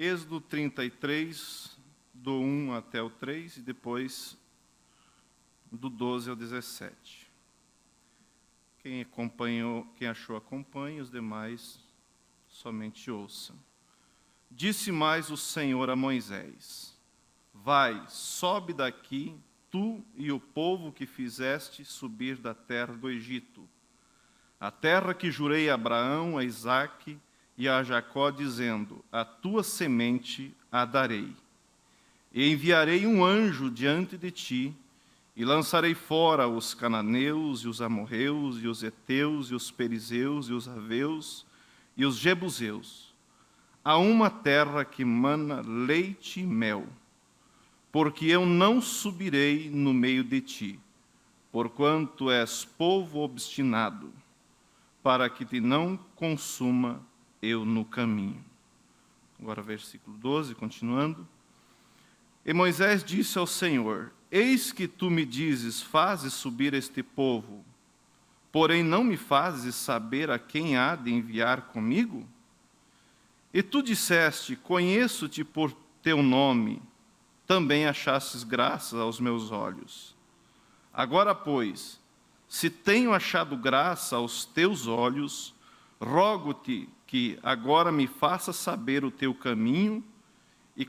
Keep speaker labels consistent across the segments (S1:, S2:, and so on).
S1: Êxodo 33, do 1 até o 3, e depois do 12 ao 17. Quem achou, acompanhe, os demais somente ouçam. Disse mais o Senhor a Moisés: Vai, sobe daqui, tu e o povo que fizeste subir da terra do Egito, a terra que jurei a Abraão, a Isaque e a Jacó, dizendo: A tua semente a darei. E enviarei um anjo diante de ti, e lançarei fora os cananeus, e os amorreus, e os heteus, e os perizeus, e os aveus, e os jebuseus, a uma terra que mana leite e mel, porque eu não subirei no meio de ti, porquanto és povo obstinado, para que te não consuma eu no caminho. Agora versículo 12, continuando. E Moisés disse ao Senhor: Eis que tu me dizes, fazes subir este povo, porém não me fazes saber a quem há de enviar comigo? E tu disseste: Conheço-te por teu nome, também achastes graça aos meus olhos. Agora, pois, se tenho achado graça aos teus olhos, rogo-te que agora me faça saber o teu caminho, e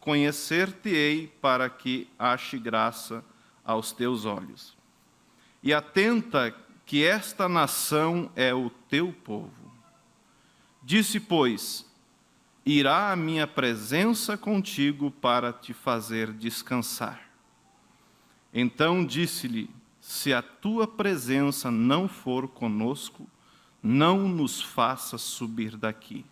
S1: conhecer-te-ei para que ache graça aos teus olhos. E atenta que esta nação é o teu povo. Disse, pois: Irá a minha presença contigo para te fazer descansar. Então disse-lhe: Se a tua presença não for conosco, não nos faças subir daqui.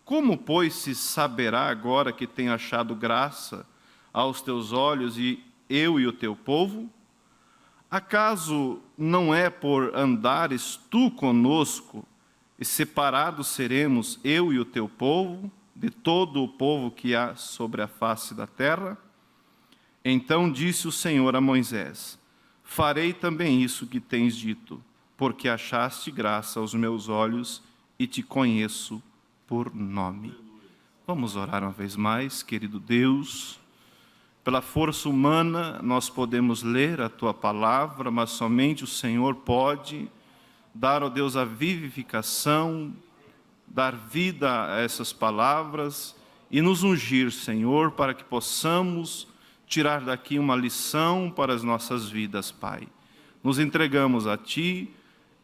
S1: Como, pois, se saberá agora que tenho achado graça aos teus olhos, e eu e o teu povo? Acaso não é por andares tu conosco, e separados seremos eu e o teu povo, de todo o povo que há sobre a face da terra? Então disse o Senhor a Moisés: Farei também isso que tens dito, porque achaste graça aos meus olhos e te conheço por nome. Vamos orar uma vez mais. Querido Deus, pela força humana nós podemos ler a Tua palavra, mas somente o Senhor pode dar, ó Deus, a vivificação, dar vida a essas palavras e nos ungir, Senhor, para que possamos tirar daqui uma lição para as nossas vidas, Pai. Nos entregamos a Ti,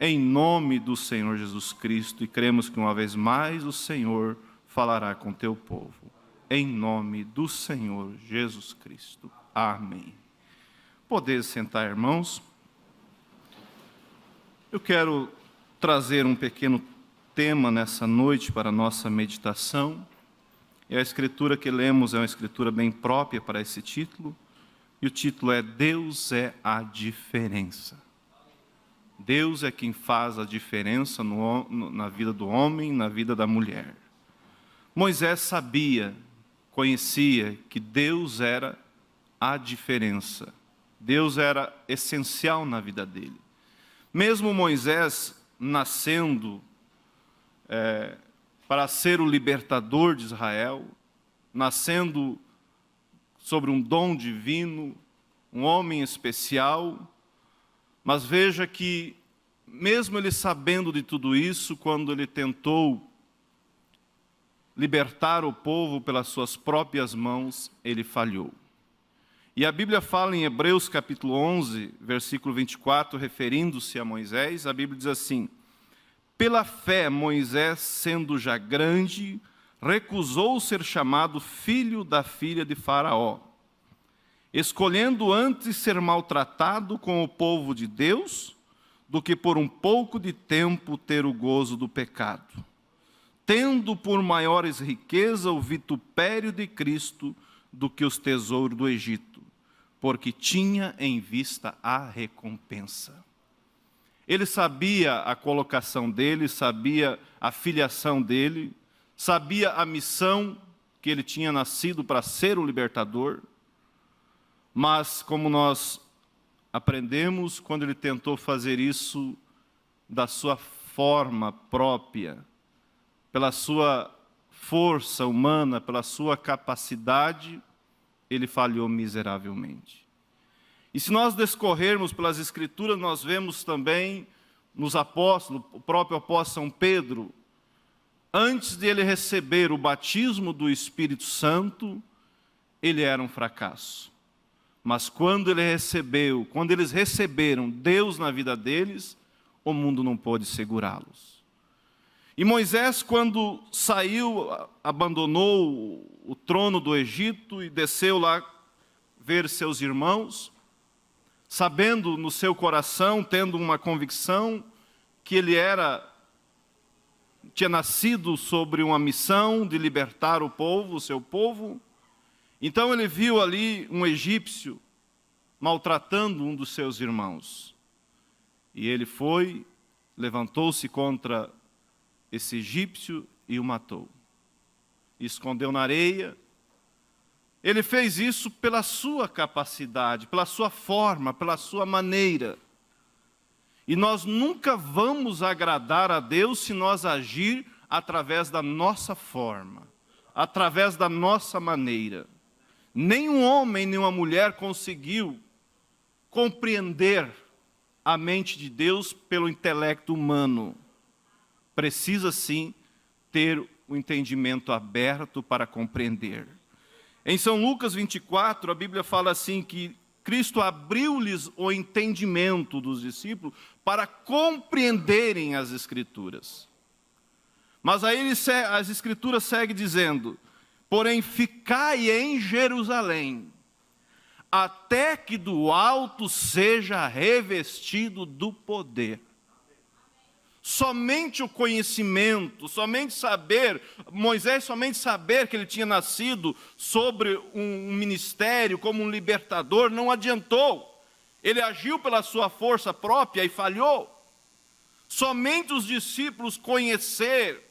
S1: em nome do Senhor Jesus Cristo, e cremos que uma vez mais o Senhor falará com Teu povo. Em nome do Senhor Jesus Cristo. Amém. Podeis sentar, irmãos. Eu quero trazer um pequeno tema nessa noite para a nossa meditação. E a escritura que lemos é uma escritura bem própria para esse título. E o título é: Deus é a diferença. Deus é quem faz a diferença na vida do homem, na vida da mulher. Moisés sabia, conhecia que Deus era a diferença. Deus era essencial na vida dele. Mesmo Moisés nascendo para ser o libertador de Israel, nascendo sobre um dom divino, um homem especial, mas veja que, mesmo ele sabendo de tudo isso, quando ele tentou libertar o povo pelas suas próprias mãos, ele falhou. E a Bíblia fala em Hebreus capítulo 11, versículo 24, referindo-se a Moisés, a Bíblia diz assim: Pela fé, Moisés, sendo já grande, recusou ser chamado filho da filha de Faraó, escolhendo antes ser maltratado com o povo de Deus, do que por um pouco de tempo ter o gozo do pecado, tendo por maiores riqueza o vitupério de Cristo do que os tesouros do Egito, porque tinha em vista a recompensa. Ele sabia a colocação dele, sabia a filiação dele, sabia a missão que ele tinha nascido para ser o libertador, mas como nós aprendemos, quando ele tentou fazer isso da sua forma própria, pela sua força humana, pela sua capacidade, ele falhou miseravelmente. E se nós descorrermos pelas Escrituras, nós vemos também nos apóstolos, o próprio apóstolo São Pedro, antes de ele receber o batismo do Espírito Santo, ele era um fracasso. Mas quando eles receberam Deus na vida deles, o mundo não pôde segurá-los. E Moisés, quando saiu, abandonou o trono do Egito e desceu lá ver seus irmãos, sabendo no seu coração, tendo uma convicção que ele tinha nascido sobre uma missão de libertar o povo, o seu povo. Então ele viu ali um egípcio maltratando um dos seus irmãos. E ele foi, levantou-se contra esse egípcio e o matou. E escondeu na areia. Ele fez isso pela sua capacidade, pela sua forma, pela sua maneira. E nós nunca vamos agradar a Deus se nós agir através da nossa forma, através da nossa maneira. Nenhum homem, nenhuma mulher conseguiu compreender a mente de Deus pelo intelecto humano. Precisa, sim, ter o entendimento aberto para compreender. Em São Lucas 24, a Bíblia fala assim que Cristo abriu-lhes o entendimento dos discípulos para compreenderem as Escrituras. Mas aí as Escrituras seguem dizendo: porém, ficai em Jerusalém, até que do alto seja revestido do poder. Somente o conhecimento, somente saber, Moisés somente saber que ele tinha nascido sobre um ministério como um libertador, não adiantou. Ele agiu pela sua força própria e falhou. Somente os discípulos conhecer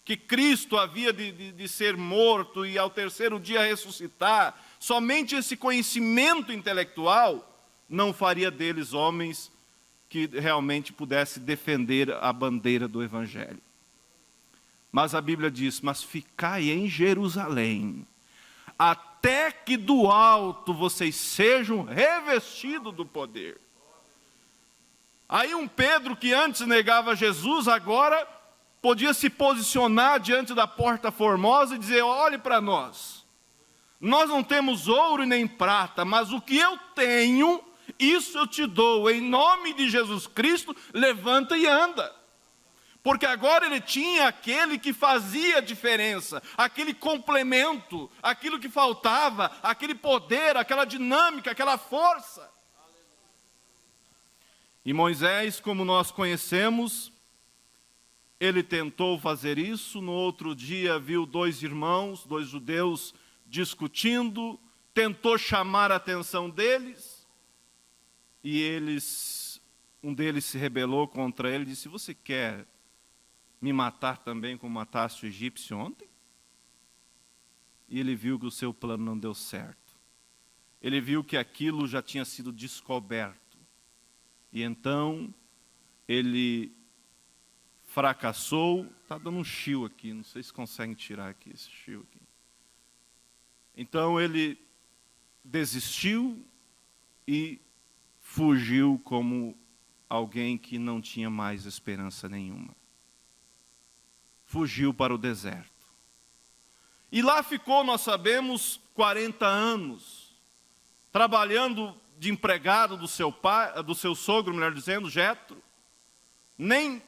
S1: que Cristo havia de ser morto e ao terceiro dia ressuscitar, somente esse conhecimento intelectual não faria deles homens que realmente pudesse defender a bandeira do Evangelho. Mas a Bíblia diz: mas ficai em Jerusalém, até que do alto vocês sejam revestidos do poder. Aí um Pedro que antes negava Jesus, agora podia se posicionar diante da porta formosa e dizer: olhe para nós, nós não temos ouro e nem prata, mas o que eu tenho, isso eu te dou, em nome de Jesus Cristo, levanta e anda. Porque agora ele tinha aquele que fazia a diferença, aquele complemento, aquilo que faltava, aquele poder, aquela dinâmica, aquela força. E Moisés, como nós conhecemos, ele tentou fazer isso. No outro dia viu dois irmãos, dois judeus discutindo, tentou chamar a atenção deles. E um deles se rebelou contra ele e disse: você quer me matar também como mataste o egípcio ontem? E ele viu que o seu plano não deu certo. Ele viu que aquilo já tinha sido descoberto. E então ele fracassou. Está dando um chiu aqui, não sei se conseguem tirar aqui esse chiu aqui. Então ele desistiu e fugiu como alguém que não tinha mais esperança nenhuma. Fugiu para o deserto. E lá ficou, nós sabemos, 40 anos, trabalhando de empregado do seu pai, do seu sogro, melhor dizendo, Jetro. Nem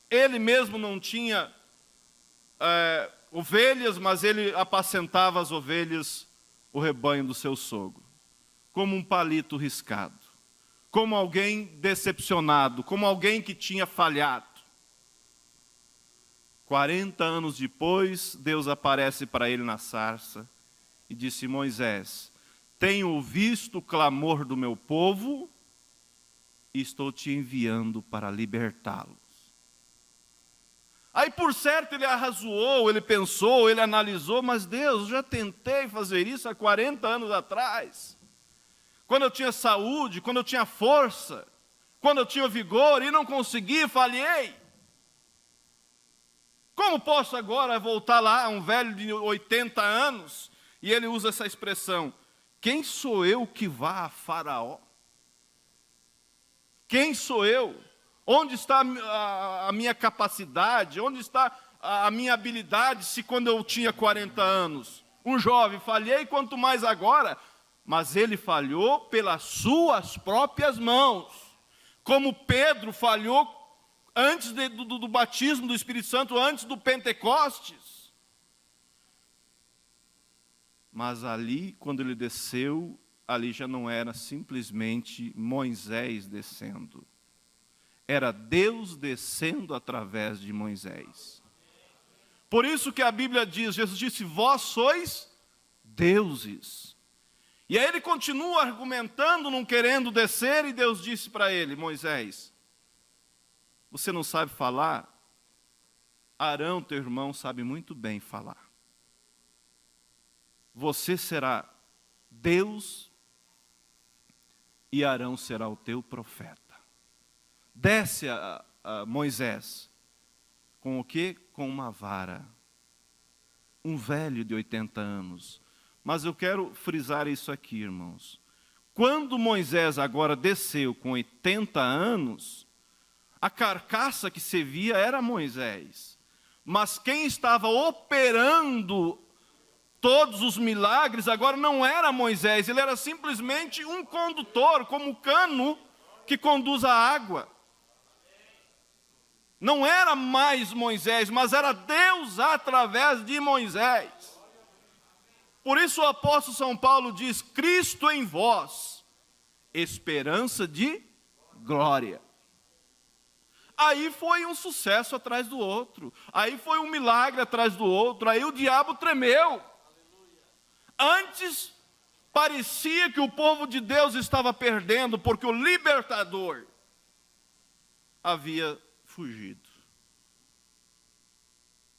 S1: ele mesmo não tinha ovelhas, mas ele apacentava as ovelhas, o rebanho do seu sogro, como um palito riscado, como alguém decepcionado, como alguém que tinha falhado. 40 anos depois, Deus aparece para ele na sarça e disse: Moisés, tenho visto o clamor do meu povo e estou te enviando para libertá-los. Aí, por certo, ele arrazoou, ele pensou, ele analisou: mas Deus, eu já tentei fazer isso há 40 anos atrás. Quando eu tinha saúde, quando eu tinha força, quando eu tinha vigor, e não consegui, falhei. Como posso agora voltar lá, um velho de 80 anos, e ele usa essa expressão: quem sou eu que vá a Faraó? Quem sou eu? Onde está a minha capacidade? Onde está a minha habilidade, se quando eu tinha 40 anos? Um jovem, falhei, quanto mais agora. Mas ele falhou pelas suas próprias mãos. Como Pedro falhou antes do batismo do Espírito Santo, antes do Pentecostes. Mas ali, quando ele desceu, ali já não era simplesmente Moisés descendo. Era Deus descendo através de Moisés. Por isso que a Bíblia diz, Jesus disse, vós sois deuses. E aí ele continua argumentando, não querendo descer, e Deus disse para ele, Moisés, você não sabe falar? Arão, teu irmão, sabe muito bem falar. Você será Deus e Arão será o teu profeta. Desce a Moisés, com o quê? Com uma vara. Um velho de 80 anos. Mas eu quero frisar isso aqui, irmãos. Quando Moisés agora desceu com 80 anos, a carcaça que se via era Moisés. Mas quem estava operando todos os milagres agora não era Moisés, ele era simplesmente um condutor, como o cano que conduz a água. Não era mais Moisés, mas era Deus através de Moisés. Por isso o apóstolo São Paulo diz, Cristo em vós, esperança de glória. Aí foi um sucesso atrás do outro, aí foi um milagre atrás do outro, aí o diabo tremeu. Antes, parecia que o povo de Deus estava perdendo, porque o libertador havia fugido.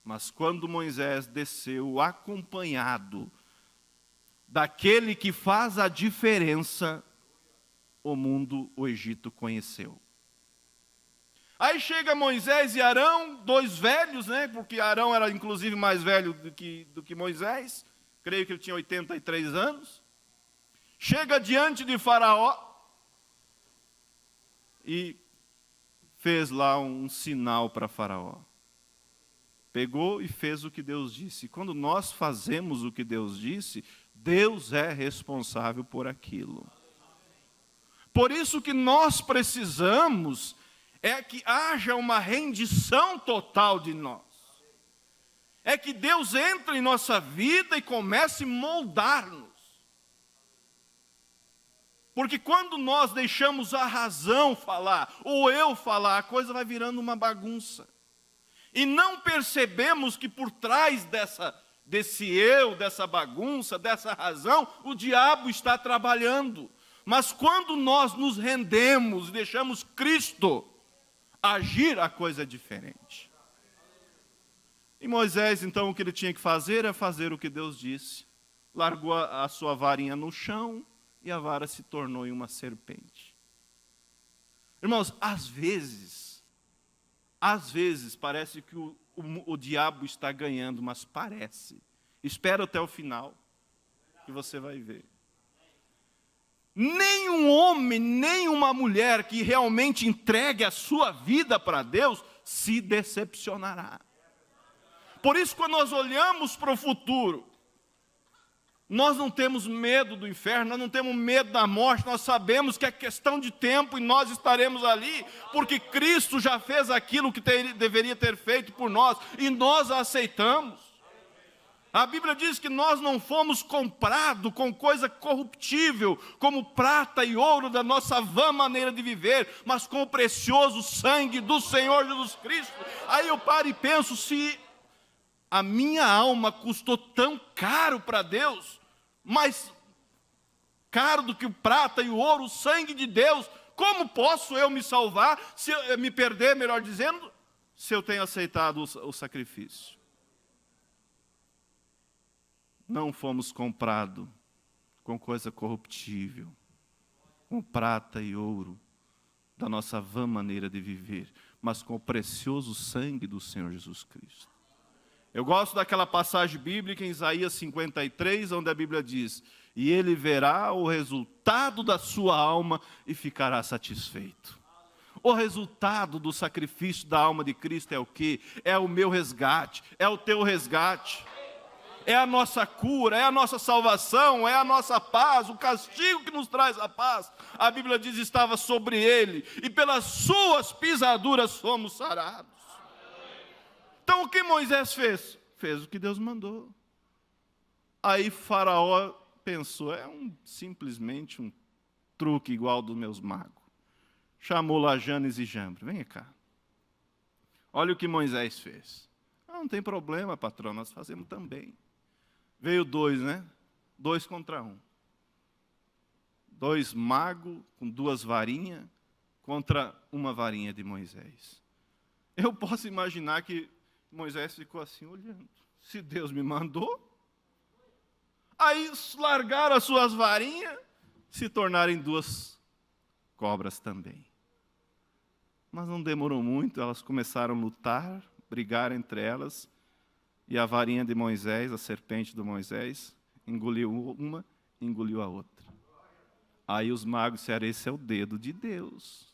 S1: Mas quando Moisés desceu acompanhado daquele que faz a diferença, o mundo, o Egito conheceu. Aí chega Moisés e Arão, dois velhos, né? Porque Arão era inclusive mais velho do que Moisés. Creio que ele tinha 83 anos. Chega diante de Faraó e fez lá um sinal para Faraó. Pegou e fez o que Deus disse. Quando nós fazemos o que Deus disse, Deus é responsável por aquilo. Por isso que nós precisamos é que haja uma rendição total de nós. É que Deus entre em nossa vida e comece a moldar-nos. Porque quando nós deixamos a razão falar, ou eu falar, a coisa vai virando uma bagunça. E não percebemos que por trás desse eu, dessa bagunça, dessa razão, o diabo está trabalhando. Mas quando nós nos rendemos e deixamos Cristo agir, a coisa é diferente. E Moisés, então, o que ele tinha que fazer é fazer o que Deus disse. Largou a sua varinha no chão e a vara se tornou em uma serpente. Irmãos, às vezes parece que o diabo está ganhando, mas parece. Espera até o final, que você vai ver. Nenhum homem, nem uma mulher que realmente entregue a sua vida para Deus se decepcionará. Por isso, quando nós olhamos para o futuro, nós não temos medo do inferno, nós não temos medo da morte, nós sabemos que é questão de tempo e nós estaremos ali, porque Cristo já fez aquilo que deveria ter feito por nós, e nós a aceitamos. A Bíblia diz que nós não fomos comprados com coisa corruptível, como prata e ouro da nossa vã maneira de viver, mas com o precioso sangue do Senhor Jesus Cristo. Aí eu paro e penso, se a minha alma custou tão caro para Deus, mais caro do que o prata e o ouro, o sangue de Deus, como posso eu me salvar, se eu me perder, melhor dizendo, se eu tenho aceitado o sacrifício? Não fomos comprados com coisa corruptível, com prata e ouro, da nossa vã maneira de viver, mas com o precioso sangue do Senhor Jesus Cristo. Eu gosto daquela passagem bíblica em Isaías 53, onde a Bíblia diz: e ele verá o resultado da sua alma e ficará satisfeito. O resultado do sacrifício da alma de Cristo é o quê? É o meu resgate, é o teu resgate. É a nossa cura, é a nossa salvação, é a nossa paz, o castigo que nos traz a paz. A Bíblia diz: estava sobre ele, e pelas suas pisaduras fomos sarados. Então o que Moisés fez? Fez o que Deus mandou. Aí Faraó pensou: simplesmente um truque igual dos meus magos. Chamou lá Janes e Jambres: vem cá. Olha o que Moisés fez. Não tem problema, patrão, nós fazemos também. Veio 2, né? 2 contra 1. 2 magos com 2 varinhas contra uma varinha de Moisés. Eu posso imaginar que Moisés ficou assim olhando. Se Deus me mandou. Aí largaram as suas varinhas, se tornaram 2 cobras também. Mas não demorou muito, elas começaram a lutar, brigar entre elas. E a varinha de Moisés, a serpente de Moisés, engoliu uma, engoliu a outra. Aí os magos disseram: esse é o dedo de Deus.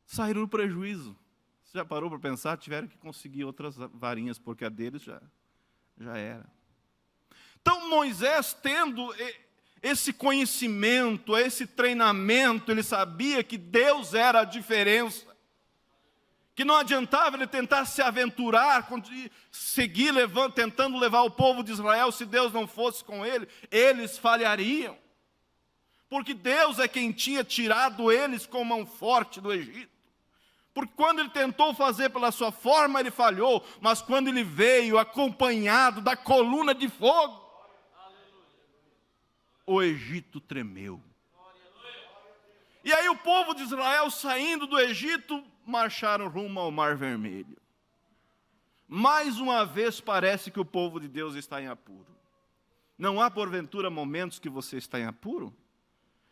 S1: Saíram no prejuízo. Você já parou para pensar? Tiveram que conseguir outras varinhas, porque a deles já era. Então Moisés, tendo esse conhecimento, esse treinamento, ele sabia que Deus era a diferença. Que não adiantava ele tentar se aventurar, seguir tentando levar o povo de Israel, se Deus não fosse com ele, eles falhariam. Porque Deus é quem tinha tirado eles com mão forte do Egito. Porque quando ele tentou fazer pela sua forma, ele falhou, mas quando ele veio acompanhado da coluna de fogo, o Egito tremeu. E aí o povo de Israel, saindo do Egito, marcharam rumo ao Mar Vermelho. Mais uma vez parece que o povo de Deus está em apuro. Não há porventura momentos que você está em apuro?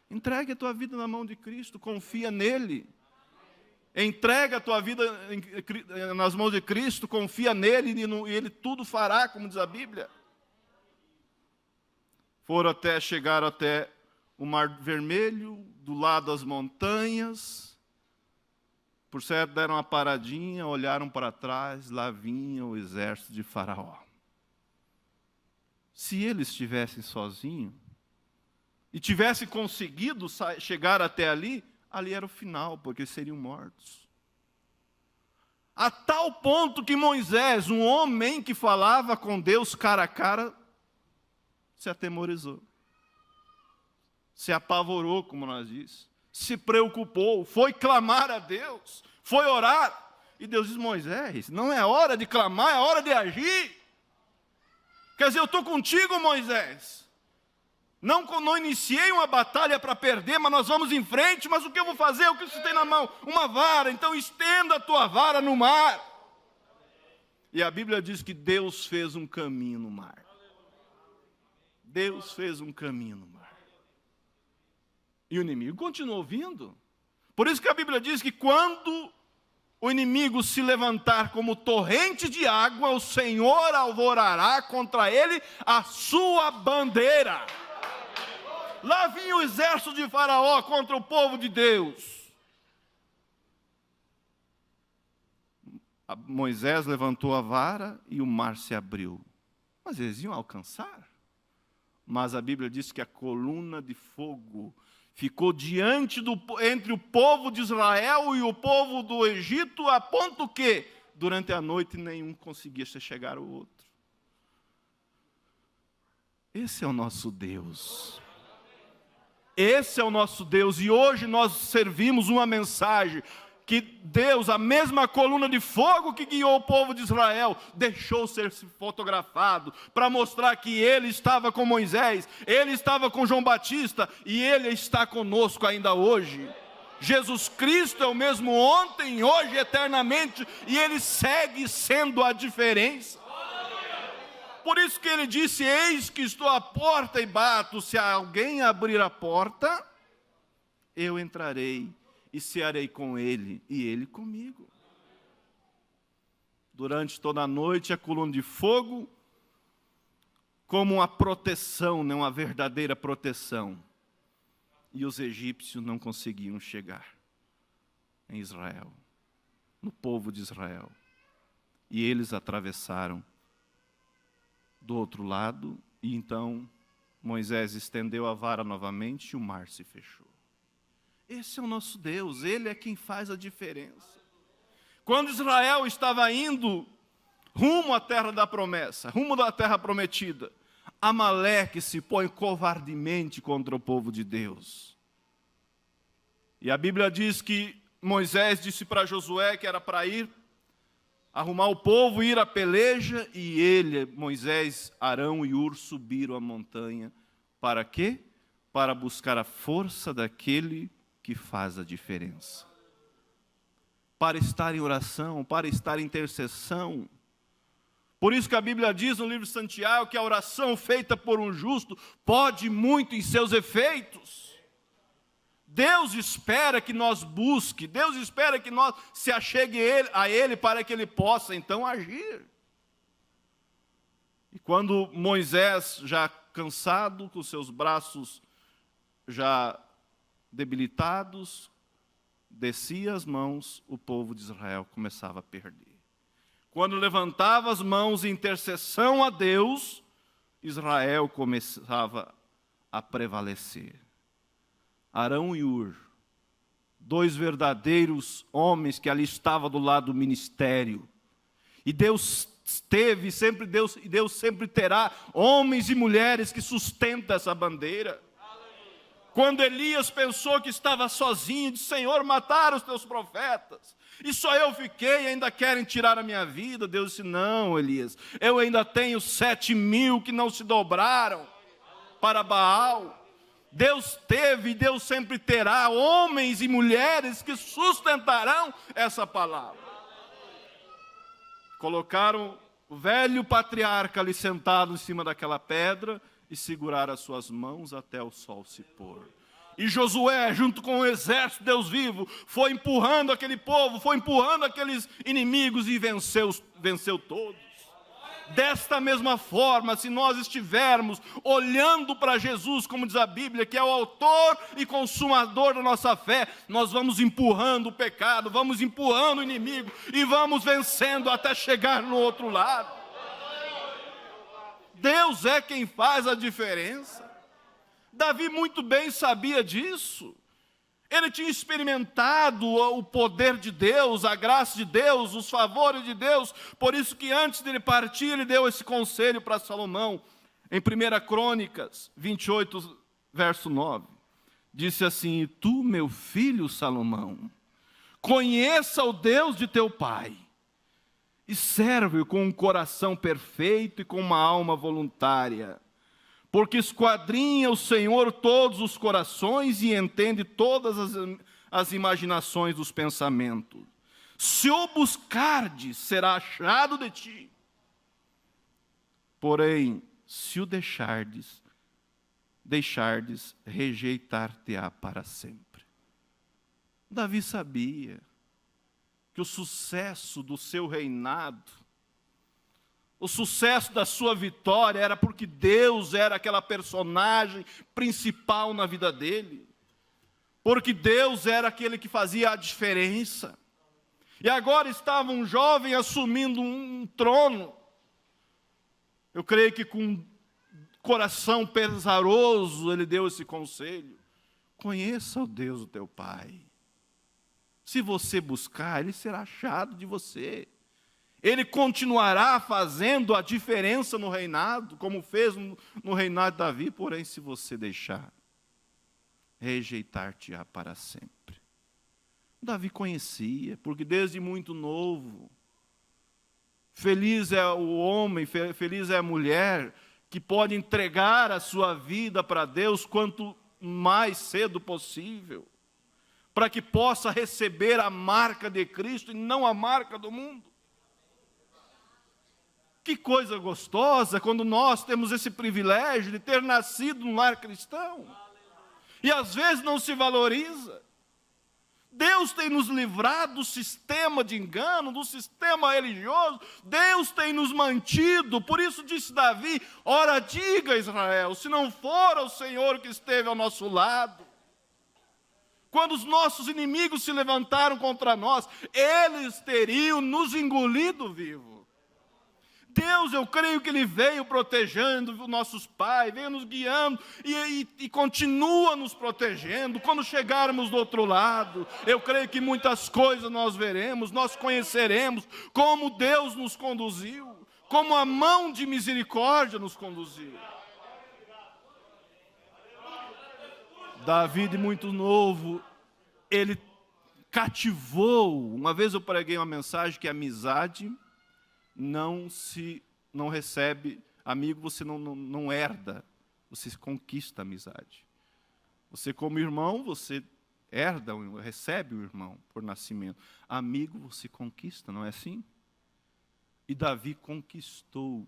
S1: Entregue a tua vida na mão de Cristo, confia nele. Entrega a tua vida nas mãos de Cristo, confia nele e ele tudo fará, como diz a Bíblia. Chegaram até o Mar Vermelho, do lado das montanhas. Por certo, deram uma paradinha, olharam para trás, lá vinha o exército de Faraó. Se eles estivessem sozinhos, e tivessem conseguido chegar até ali, ali era o final, porque seriam mortos. A tal ponto que Moisés, um homem que falava com Deus cara a cara, se atemorizou. Se apavorou, como nós dizemos. Se preocupou, foi clamar a Deus, foi orar. E Deus diz: Moisés, não é hora de clamar, é hora de agir. Quer dizer, eu estou contigo, Moisés. Não iniciei uma batalha para perder, mas nós vamos em frente. Mas o que eu vou fazer? O que você tem na mão? Uma vara. Então estenda a tua vara no mar. E a Bíblia diz que Deus fez um caminho no mar. Deus fez um caminho no mar. E o inimigo continuou vindo. Por isso que a Bíblia diz que quando o inimigo se levantar como torrente de água, o Senhor alvorará contra ele a sua bandeira. Lá vinha o exército de Faraó contra o povo de Deus. Moisés levantou a vara e o mar se abriu. Mas eles iam alcançar. Mas a Bíblia diz que a coluna de fogo ficou entre o povo de Israel e o povo do Egito, a ponto que, durante a noite, nenhum conseguia chegar ao outro. Esse é o nosso Deus. Esse é o nosso Deus. E hoje nós servimos uma mensagem que Deus, a mesma coluna de fogo que guiou o povo de Israel, deixou ser fotografado para mostrar que Ele estava com Moisés, Ele estava com João Batista e Ele está conosco ainda hoje. Jesus Cristo é o mesmo ontem, hoje, eternamente, e Ele segue sendo a diferença. Por isso que Ele disse: eis que estou à porta e bato, se alguém abrir a porta, eu entrarei e cearei com ele, e ele comigo. durante toda a noite a coluna de fogo, como uma proteção, né, uma verdadeira proteção. E os egípcios não conseguiam chegar em Israel, no povo de Israel. E eles atravessaram do outro lado, e então Moisés estendeu a vara novamente e o mar se fechou. Esse é o nosso Deus, Ele é quem faz a diferença. Quando Israel estava indo rumo à terra da promessa, rumo da terra prometida, Amaleque se põe covardemente contra o povo de Deus. E a Bíblia diz que Moisés disse para Josué que era para ir arrumar o povo, ir à peleja, e ele, Moisés, Arão e Hur subiram a montanha. Para quê? Para buscar a força daquele que faz a diferença. Para estar em oração, para estar em intercessão. Por isso que a Bíblia diz no livro de Santiago que a oração feita por um justo pode muito em seus efeitos. Deus espera que nós busque, Deus espera que nós se achegue a Ele para que Ele possa então agir. E quando Moisés, já cansado, com seus braços já debilitados, descia as mãos, o povo de Israel começava a perder. Quando levantava as mãos em intercessão a Deus, Israel começava a prevalecer. Arão e Hur, dois verdadeiros homens que ali estavam do lado do ministério. E Deus teve, Deus sempre terá homens e mulheres que sustentam essa bandeira. Quando Elias pensou que estava sozinho, disse: Senhor, mataram os teus profetas, e só eu fiquei, ainda querem tirar a minha vida. Deus disse: não, Elias, eu ainda tenho 7.000 que não se dobraram para Baal. Deus teve e Deus sempre terá homens e mulheres que sustentarão essa palavra. Colocaram o velho patriarca ali sentado em cima daquela pedra e seguraram as suas mãos até o sol se pôr. E Josué, junto com o exército de Deus vivo, foi empurrando aquele povo, foi empurrando aqueles inimigos e venceu todos. Desta mesma forma, se nós estivermos olhando para Jesus, como diz a Bíblia, que é o autor e consumador da nossa fé, nós vamos empurrando o pecado, vamos empurrando o inimigo e vamos vencendo até chegar no outro lado. Deus é quem faz a diferença. Davi muito bem sabia disso. Ele tinha experimentado o poder de Deus, a graça de Deus, os favores de Deus. Por isso que antes dele partir, ele deu esse conselho para Salomão. Em 1 Crônicas 28, verso 9. Disse assim: tu, meu filho Salomão, conheça o Deus de teu pai, e serve-o com um coração perfeito e com uma alma voluntária. Porque esquadrinha o Senhor todos os corações e entende todas as imaginações dos pensamentos. Se o buscardes, será achado de ti. Porém, se o deixardes, rejeitar-te-á para sempre. Davi sabia que o sucesso do seu reinado, o sucesso da sua vitória era porque Deus era aquela personagem principal na vida dele. Porque Deus era aquele que fazia a diferença. E agora estava um jovem assumindo um trono. Eu creio que com coração pesaroso ele deu esse conselho: conheça o Deus do teu pai. Se você buscar, ele será achado de você. Ele continuará fazendo a diferença no reinado, como fez no reinado de Davi. Porém, se você deixar, rejeitar-te-á para sempre. Davi conhecia, porque desde muito novo, feliz é o homem, feliz é a mulher, que pode entregar a sua vida para Deus quanto mais cedo possível, para que possa receber a marca de Cristo e não a marca do mundo. Que coisa gostosa quando nós temos esse privilégio de ter nascido num lar cristão. E às vezes não se valoriza. Deus tem nos livrado do sistema de engano, do sistema religioso. Deus tem nos mantido. Por isso disse Davi: ora, diga, Israel, se não for o Senhor que esteve ao nosso lado. Quando os nossos inimigos se levantaram contra nós, eles teriam nos engolido vivo. Deus, eu creio que Ele veio protegendo os nossos pais, veio nos guiando e continua nos protegendo. Quando chegarmos do outro lado, eu creio que muitas coisas nós veremos, nós conheceremos como Deus nos conduziu, como a mão de misericórdia nos conduziu. Davi, de muito novo, ele cativou. Uma vez eu preguei uma mensagem que a amizade não recebe, amigo você não herda, você conquista a amizade. Você como irmão, você herda, recebe o irmão por nascimento. Amigo você conquista, não é assim? E Davi conquistou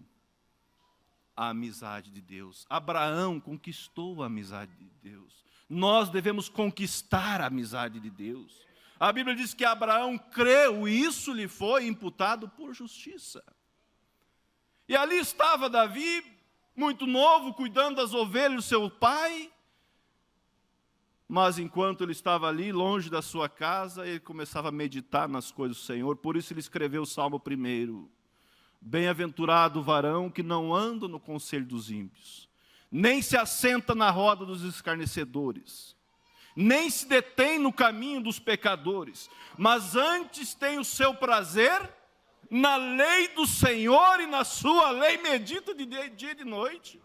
S1: a amizade de Deus. Abraão conquistou a amizade de Deus. Nós devemos conquistar a amizade de Deus. A Bíblia diz que Abraão creu e isso lhe foi imputado por justiça. E ali estava Davi, muito novo, cuidando das ovelhas do seu pai. Mas enquanto ele estava ali, longe da sua casa, ele começava a meditar nas coisas do Senhor. Por isso ele escreveu o Salmo 1. Bem-aventurado o varão que não anda no conselho dos ímpios, nem se assenta na roda dos escarnecedores, nem se detém no caminho dos pecadores, mas antes tem o seu prazer na lei do Senhor, e na sua lei medita de dia e de noite.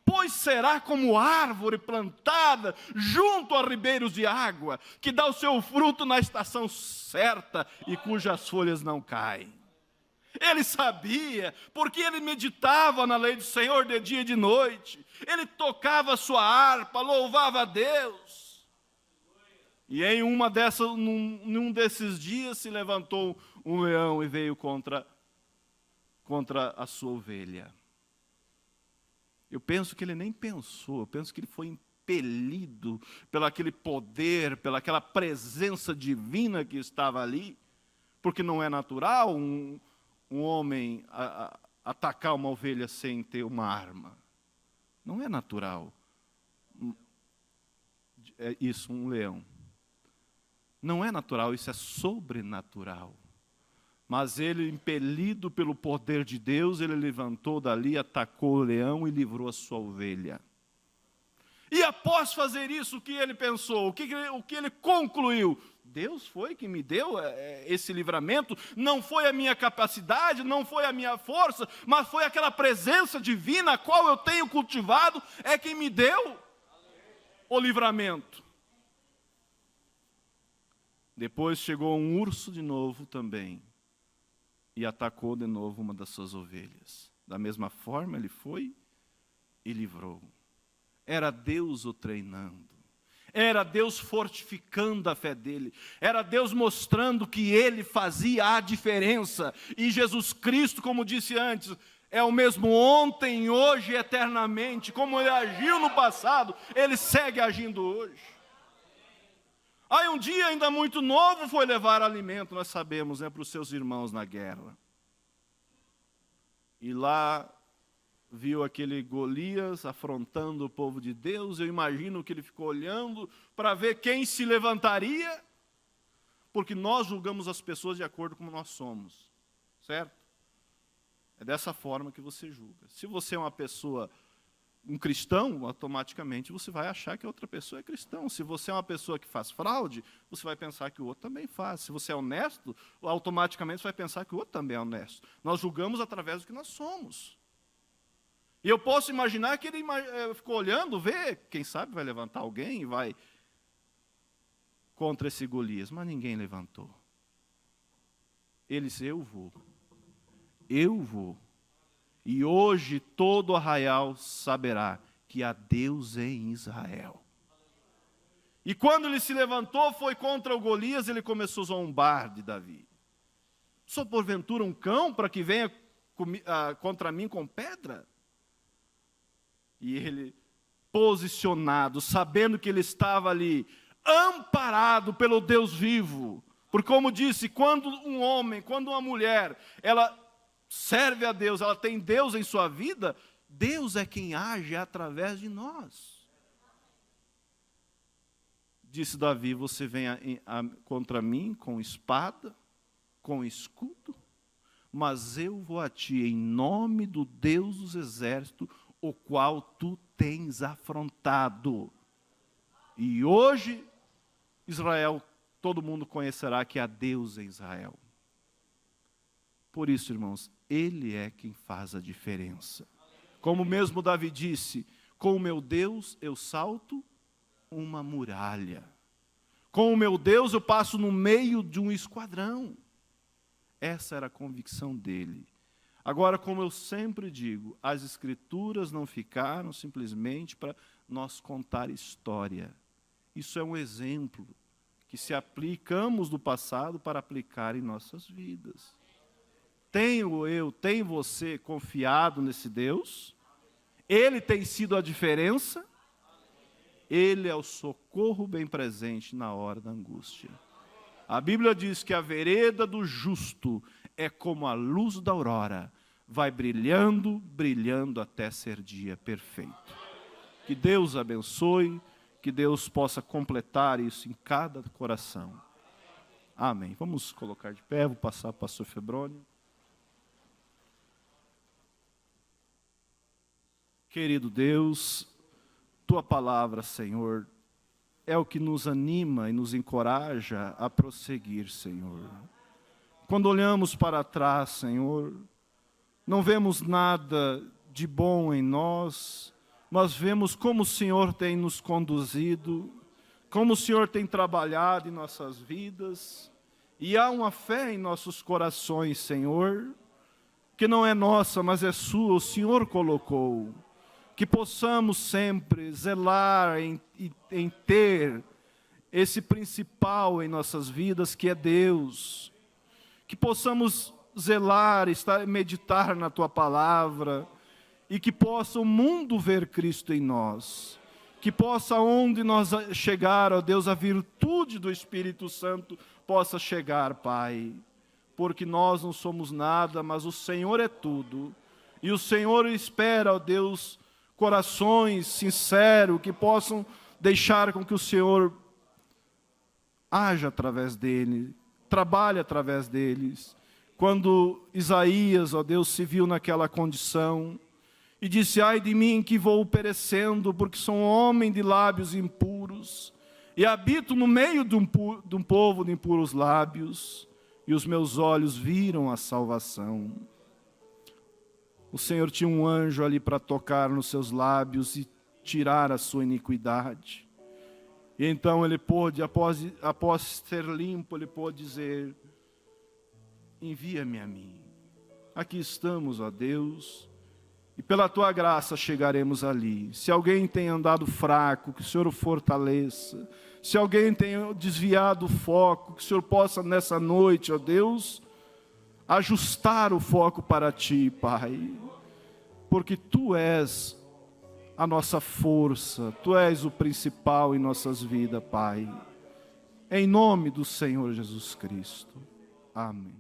S1: Pois será como árvore plantada junto a ribeiros de água, que dá o seu fruto na estação certa e cujas folhas não caem. Ele sabia, porque ele meditava na lei do Senhor de dia e de noite. Ele tocava a sua harpa, louvava a Deus. E em num desses dias se levantou um leão e veio contra a sua ovelha. Eu penso que ele nem pensou, eu penso que ele foi impelido pelo aquele poder, pelaquela presença divina que estava ali, porque não é natural um homem atacar uma ovelha sem ter uma arma. Não é natural. É isso, um leão. Não é natural, isso é sobrenatural. Mas ele, impelido pelo poder de Deus, ele levantou dali, atacou o leão e livrou a sua ovelha. E após fazer isso, o que ele pensou? O que ele concluiu? Deus foi que me deu esse livramento, não foi a minha capacidade, não foi a minha força, mas foi aquela presença divina a qual eu tenho cultivado, é quem me deu o livramento. Depois chegou um urso de novo também, e atacou de novo uma das suas ovelhas. Da mesma forma ele foi e livrou. Era Deus o treinando. Era Deus fortificando a fé dele. Era Deus mostrando que ele fazia a diferença. E Jesus Cristo, como disse antes, é o mesmo ontem, hoje e eternamente. Como ele agiu no passado, ele segue agindo hoje. Aí um dia, ainda muito novo, foi levar alimento, nós sabemos, para os seus irmãos na guerra. E lá viu aquele Golias afrontando o povo de Deus. Eu imagino que ele ficou olhando para ver quem se levantaria, porque nós julgamos as pessoas de acordo com como nós somos, certo? É dessa forma que você julga. Se você é uma pessoa, um cristão, automaticamente você vai achar que a outra pessoa é cristão. Se você é uma pessoa que faz fraude, você vai pensar que o outro também faz. Se você é honesto, automaticamente você vai pensar que o outro também é honesto. Nós julgamos através do que nós somos. E eu posso imaginar que ele ficou olhando, vê, quem sabe vai levantar alguém e vai contra esse Golias. Mas ninguém levantou. Ele disse, eu vou. Eu vou. E hoje todo arraial saberá que há Deus em Israel. E quando ele se levantou, foi contra o Golias, ele começou a zombar de Davi. Sou porventura um cão para que venha contra mim com pedra? E ele, posicionado, sabendo que ele estava ali amparado pelo Deus vivo. Porque, como disse, quando um homem, quando uma mulher, ela serve a Deus, ela tem Deus em sua vida, Deus é quem age através de nós. Disse Davi, você vem contra mim com espada, com escudo, mas eu vou a ti em nome do Deus dos exércitos, o qual tu tens afrontado. E hoje, Israel, todo mundo conhecerá que há Deus em Israel. Por isso, irmãos, Ele é quem faz a diferença. Como mesmo Davi disse, com o meu Deus eu salto uma muralha. Com o meu Deus eu passo no meio de um esquadrão. Essa era a convicção dele. Agora, como eu sempre digo, as Escrituras não ficaram simplesmente para nós contar história. Isso é um exemplo que se aplicamos do passado para aplicar em nossas vidas. Tenho eu, tem você confiado nesse Deus? Ele tem sido a diferença? Ele é o socorro bem presente na hora da angústia. A Bíblia diz que a vereda do justo é como a luz da aurora, vai brilhando, brilhando até ser dia perfeito. Que Deus abençoe, que Deus possa completar isso em cada coração. Amém. Vamos colocar de pé, vou passar para o pastor Febrônio. Querido Deus, Tua palavra, Senhor, é o que nos anima e nos encoraja a prosseguir, Senhor. Quando olhamos para trás, Senhor, não vemos nada de bom em nós, mas vemos como o Senhor tem nos conduzido, como o Senhor tem trabalhado em nossas vidas, e há uma fé em nossos corações, Senhor, que não é nossa, mas é sua, o Senhor colocou. Que possamos sempre zelar em ter esse principal em nossas vidas, que é Deus. Que possamos zelar, meditar na Tua palavra, e que possa o mundo ver Cristo em nós. Que possa, onde nós chegar, ó Deus, a virtude do Espírito Santo possa chegar, Pai. Porque nós não somos nada, mas o Senhor é tudo. E o Senhor espera, ó Deus, corações sinceros, que possam deixar com que o Senhor haja através dele, trabalhe através deles. Quando Isaías, ó Deus, se viu naquela condição, e disse, ai de mim que vou perecendo, porque sou um homem de lábios impuros, e habito no meio de um povo de impuros lábios, e os meus olhos viram a salvação. O Senhor tinha um anjo ali para tocar nos seus lábios e tirar a sua iniquidade. E então ele pôde, após ser limpo, ele pôde dizer, envia-me a mim. Aqui estamos, ó Deus, e pela Tua graça chegaremos ali. Se alguém tem andado fraco, que o Senhor o fortaleça. Se alguém tem desviado o foco, que o Senhor possa nessa noite, ó Deus, ajustar o foco para Ti, Pai, porque Tu és a nossa força, Tu és o principal em nossas vidas, Pai, em nome do Senhor Jesus Cristo, amém.